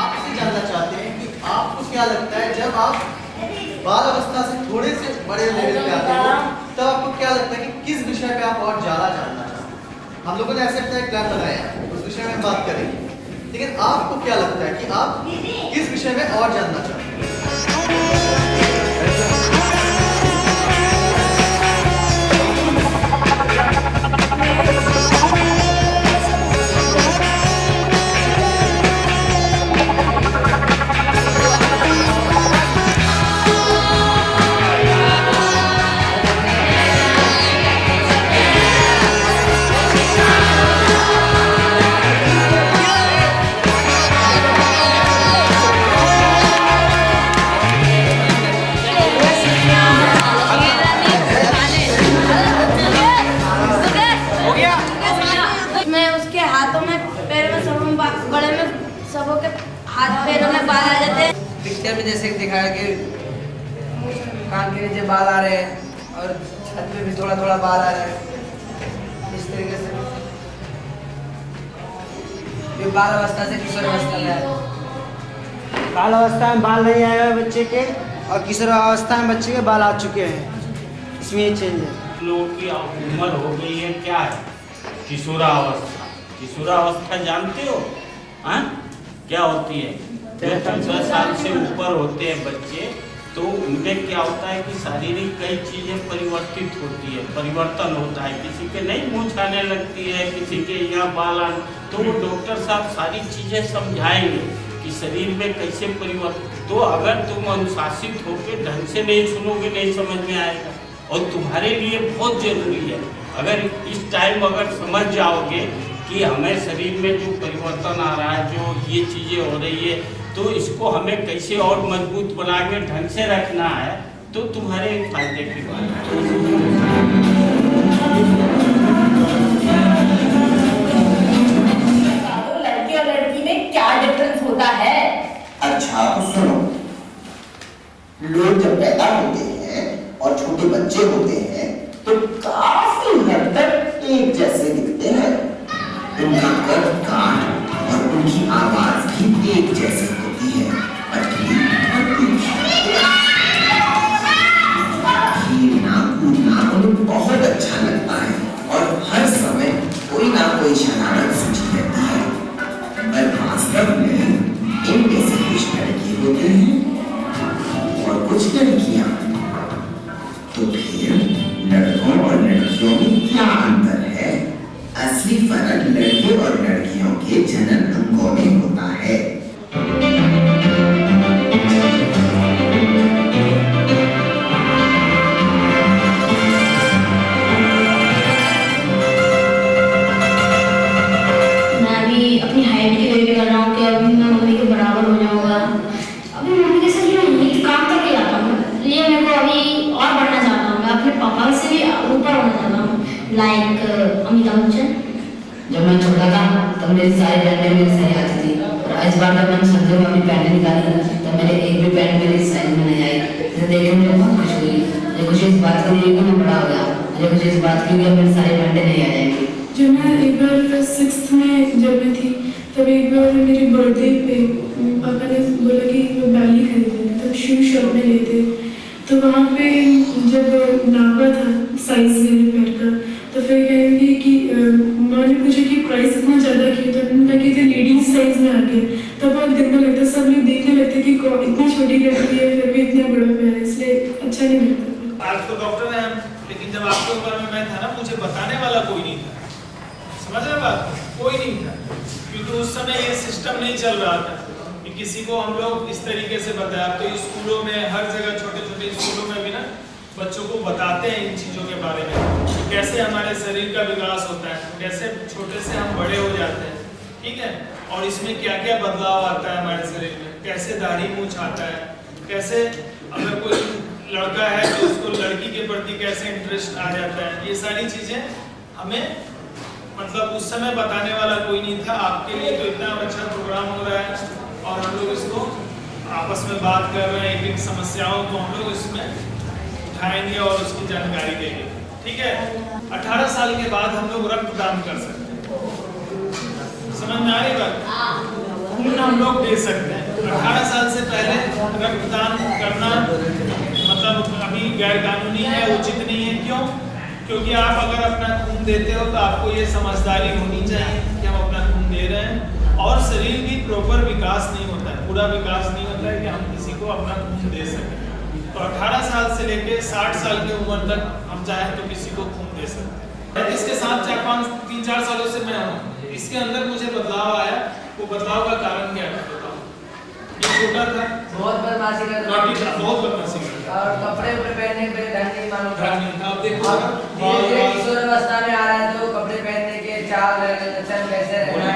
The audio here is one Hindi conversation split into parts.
आपसे जानना चाहते हैं कि आपको क्या लगता है जब आप बाल अवस्था से थोड़े से बड़े लेवल पे आते हो तब आपको क्या लगता है कि किस विषय पे आप और ज्यादा जानना चाहते हैं? हम लोगों ने ऐसे अपना एक प्लान बनाया है, उस विषय में हम बात करेंगे, लेकिन आपको क्या लगता है कि आप किस विषय में और जानना चाहते हैं? सबों के हाथ पैरों में बाल आ जाते हैं। पिक्चर में जैसे दिखाया कि कान के नीचे बाल आ रहे हैं और छत में भी थोड़ा थोड़ा बाल आ रहा है, इस तरीके से ये बाल अवस्था से किशोर अवस्था में है। बाल अवस्था में बाल नहीं आए हुए बच्चे के और किशोर अवस्था में बच्चे के बाल आ चुके हैं, इसमें ये चेंज है। लोगों की उम्र हो गई है, क्या है किशोरावस्था? किशोरावस्था जानते हो हाँ क्या होती है? जब 10 साल से ऊपर होते हैं बच्चे तो उनमें क्या होता है कि शारीरिक कई चीज़ें परिवर्तित होती है, परिवर्तन होता है। किसी के नहीं मूंछ आने लगती है, किसी के यहाँ बाल आने, तो वो डॉक्टर साहब सारी चीज़ें समझाएंगे कि शरीर में कैसे परिवर्तन। तो अगर तुम अनुशासित होकर ढंग से नहीं सुनोगे नहीं समझ में आएगा, और तुम्हारे लिए बहुत जरूरी है अगर इस टाइम अगर समझ जाओगे कि हमें शरीर में जो परिवर्तन आ रहा है, जो ये चीज़ें हो रही है, तो इसको हमें कैसे और मजबूत बना के ढंग से रखना है, तो तुम्हारे फायदे की बात है। लड़के और लड़की में क्या डिफरेंस होता है? अच्छा तो सुनो, लोग जब पैदा होते हैं और छोटे बच्चे होते हैं तो काफी हद तक एक जैसे दिखते हैं। उनका कद काट और उनकी आवाज भी एक जैसी होती है। खेलना कूदना उन्हें बहुत अच्छा लगता है और हर समय कोई ना कोई शरारत सूझी रहती है, पर वास्तव में इनमें से कुछ लड़के होते हैं और कुछ लड़कियां। तो फिर लड़कों और लड़कियों में क्या अंतर है? असली फर्क लड़के और लड़कियों के जनन अंगों में होता है। मैं अभी अपनी हाइट की वेट कर रहा हूँ कि अभी मैं मम्मी के बराबर हो जाऊंगा। अभी मम्मी के साथ मैं काम करके आता हूँ, इसलिए मेरे को अभी और बढ़ना चाहता हूँ। मैं अपने पापा से भी ऊपर होना चाहता हूँ, लाइक अमिताभ बच्चन। जब मैं छोटा था तब मेरी सारी पैंटें मेरी सही आती थी, और इस बार जब मैंने सर्दियों में अपनी पैंटें निकाली तब मेरे एक भी पैंट मेरी साइज में नहीं आई। इसे देख के मुझे बहुत खुशी हुई। मुझे खुशी इस बात की हुई कि मैं बड़ा हो गया, मुझे खुशी इस बात की हुई कि मेरी सारी पैंटें नहीं आ जाएंगी। जब मैं एक बार 6th में जब मैं थी तब एक बार मेरी बर्थडे पे पापा ने बोला कि वो बैली खरीदे, तब शूज शॉप में गए थे। तो वहाँ पे जब नापा था साइज मेरे पैर का, तो फिर कहेंगे कि मैंने पूछा कि प्राइस इतना ज़्यादा क्यों, तो उन्होंने कहा कि लेडीज साइज में आ गया। तो बहुत गंदा लगता, सब लोग देखने लगते कि इतनी छोटी लड़की है फिर भी इतना बड़ा पैर है, इसलिए अच्छा नहीं लगता। आज तो डॉक्टर हैं, लेकिन जब आपके उम्र में मैं था ना, मुझे बताने वाला कोई नहीं था। समझ रहे बात? कोई नहीं था, क्योंकि उस समय ये सिस्टम नहीं चल रहा था कि किसी को हम लोग इस तरीके से बताया। तो स्कूलों में हर जगह छोटे छोटे स्कूलों में भी ना बच्चों को बताते हैं इन चीज़ों के बारे में कि कैसे हमारे शरीर का विकास होता है, कैसे छोटे से हम बड़े हो जाते हैं, ठीक है, और इसमें क्या क्या बदलाव आता है हमारे शरीर में, कैसे दाढ़ी मूंछ आता है, कैसे अगर कोई लड़का है तो उसको लड़की के प्रति कैसे इंटरेस्ट आ जाता है। ये सारी चीज़ें हमें मतलब उस समय बताने वाला कोई नहीं था। आपके लिए तो इतना अच्छा प्रोग्राम हो रहा है और हम लोग इसको आपस में बात कर रहे हैं, एक एक समस्याओं को हम लोग इसमें उठाएंगे और उसकी जानकारी देंगे, ठीक है। 18 साल के बाद हम लोग रक्तदान कर सकते हैं, समझ में आ रही बात? खून हम लोग दे सकते हैं। 18 साल से पहले रक्तदान करना मतलब अभी गैर कानूनी है, उचित नहीं है। क्यों? क्योंकि आप अगर अपना खून देते हो तो आपको ये समझदारी होनी चाहिए कि हम अपना खून दे रहे हैं, और शरीर भी प्रॉपर विकास नहीं होता है, पूरा विकास नहीं होता है कि हम किसी को अपना खून दे सकें। तो 18 साल से लेके 60 साल की उम्र तक हम चाहें तो किसी को खून दे सकते हैं। इसके साथ 3-4 सालों से मैं हूँ, इसके अंदर मुझे बदलाव आया। वो बदलाव का कारण क्या है बताओ? ये छोटा था, बहुत बदमाशी करता था, बहुत बदमाशी करता और कपड़े उपड़े पहनने के ढंग नहीं मालूम था। अब देखो धीरे-धीरे किशोर अवस्था में आ रहा है तो कपड़े पहनने के चाल चल कैसे रहना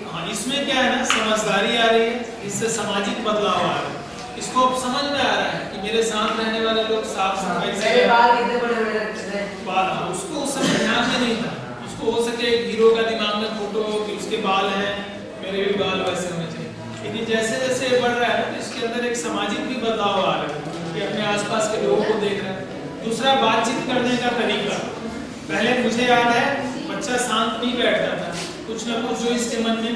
हाँ, इसमें क्या है ना, समझदारी आ रही है, इससे सामाजिक बदलाव आ रहा है। इसको अब समझ में आ रहा है कि मेरे साथ रहने वाले लोग साफ सफाई से बाल कितने बड़े-बड़े लगते थे। बाल, उसको उस समय ध्यान में नहीं था। उसको हो सके एक हीरो का दिमाग में फोटो कि उसके बाल हैं, मेरे भी बाल वैसे होने चाहिए। लेकिन जैसे जैसे ये बढ़ रहा है तो इसके अंदर एक सामाजिक भी बदलाव आ रहा है कि अपने आसपास के लोगों को देख रहा है। दूसरा, बातचीत करने का तरीका। पहले मुझे याद है बच्चा शांत नहीं बैठता था, कुछ ना कुछ जो इसके मन में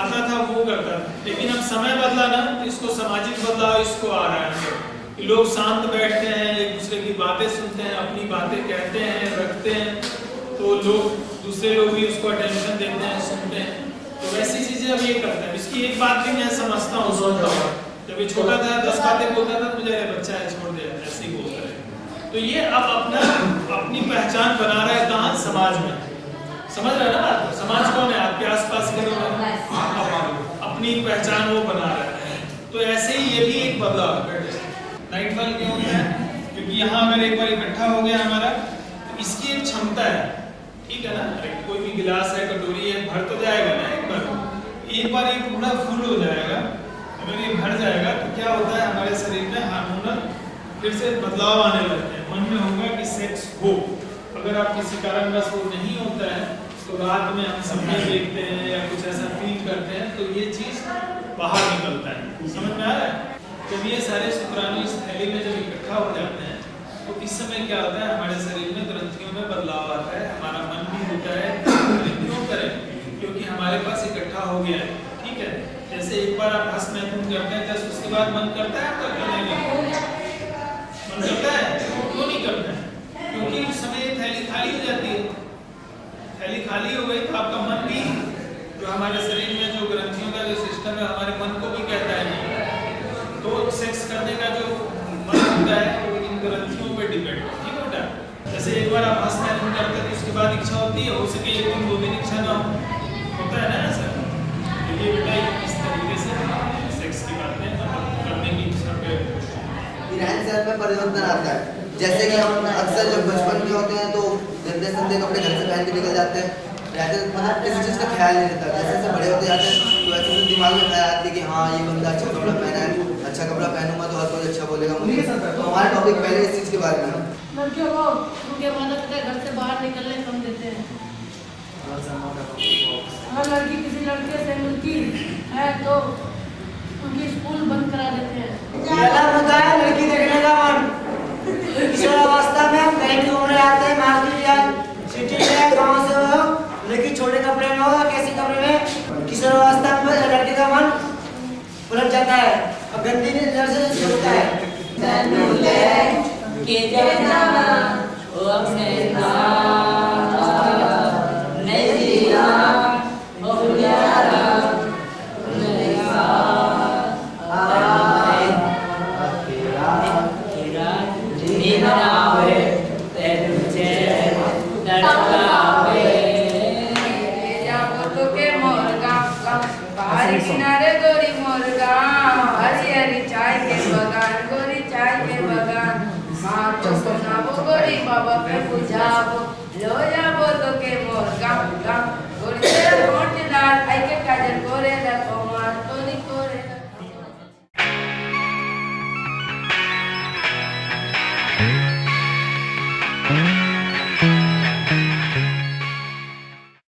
आता था वो करता था। लेकिन अब समय बदला ना, तो इसको सामाजिक बदलाव इसको आ रहा है कि लोग शांत बैठते हैं, एक दूसरे की बातें सुनते हैं, अपनी बातें कहते हैं, रखते हैं, तो लोग दूसरे लोग भी उसको अटेंशन देते हैं, सुनते हैं। तो वैसी चीजें अब ये करता है। इसकी एक बात भी मैं समझता हूँ, सुनता हूँ। जब ये छोटा था 10 बातें बोलता था, मुझे बच्चा है छोड़ दे, ऐसे ही बोलता है। तो ये अब अपनी पहचान बना रहा है कहाँ? समाज में। समझ रहे हैं ना? समाज कौन है? आपके आसपास के लोग हैं, अपनी पहचान वो बना रहा है। तो ऐसे ही ये भी एक बदलाव है। नाइटफॉल क्यों होता है? क्योंकि यहाँ अगर एक बार इकट्ठा हो गया हमारा, तो इसकी एक क्षमता है, ठीक है ना? कोई भी गिलास है, कटोरी है, भर तो जाएगा ना एक बार ये पूरा फुल हो जाएगा। अगर ये भर जाएगा तो क्या होता है, हमारे शरीर में हार्मोनल फिर से बदलाव आने लगते हैं। मन में होगा कि सेक्स हो। अगर आप किसी कारणवश वो नहीं होता है तो रात में हम सपने देखते हैं या कुछ ऐसा फील करते हैं, तो ये चीज बाहर निकलता है। समझ में आ रहा है? जब ये सारे शुक्राणु इस थैली में जब इकट्ठा हो जाते हैं तो इस समय क्या होता है, हमारे शरीर में ग्रंथियों में बदलाव आता है, हमारा मन भी होता है। क्यों करें? क्योंकि हमारे पास इकट्ठा हो गया है, ठीक है? जैसे एक बार आप हंस महसूस करते हैं तो उसके बाद मन करता है आपका करने का? मन करता है? क्यों नहीं करता है? क्योंकि उस समय थैली खाली हो जाती है। थैली खाली हो गई तो आपका मन भी, जो हमारे शरीर में जो ग्रंथियों का जो सिस्टम है, हमारे मन को भी कहता है नहीं। तो सेक्स करने का जो मन होता है वो इन ग्रंथियों पे डिपेंड है, ठीक है बेटा? जैसे एक बार आप हंस महसूस करते हैं तो उसके बाद इच्छा होती है, हो सके 1 दिन 2 दिन इच्छा ना हो, होता है ना ऐसा? ये बेटा इस तरीके से सेक्स की बातें करने की इच्छा पे रहन-सहन में परिवर्तन आता है। जैसे कि हम अक्सर जब बचपन में होते हैं तो गंदे संदे कपड़े घर से पहन के निकल जाते हैं, मतलब किसी चीज़ का ख्याल नहीं रहता। जैसे जैसे बड़े होते जाते हैं तो ऐसे दिमाग में ख्याल आती है कि हाँ ये बंदा अच्छा कपड़ा पहना है, अच्छा कपड़ा पहनूंगा तो हर कोई अच्छा बोलेगा मुझे। तो हमारा टॉपिक पहले इस चीज़ के बारे में है। लड़कियों को उनके माता पिता घर से बाहर निकलने कम देते हैं। अगर लड़की किसी लड़के से मिलती है तो उनकी स्कूल बंद करा देते हैं। होता है लड़की देखने का मन। किशोर अवस्था में हम कहीं भी घूमने आते हैं, मार्केट या सिटी में, गाँव से हो, लड़की छोटे कपड़े में होगा, कैसे कपड़े में, किशोर अवस्था में लड़के का मन उलट जाता है और गंदी नजर से सोचता है। किनारे गोरी मुर्गा, हरी हरी चाय के बगान, गोरी चाय के बगान, माँ को सुनाबो गोरी बाबा पे बुझाबो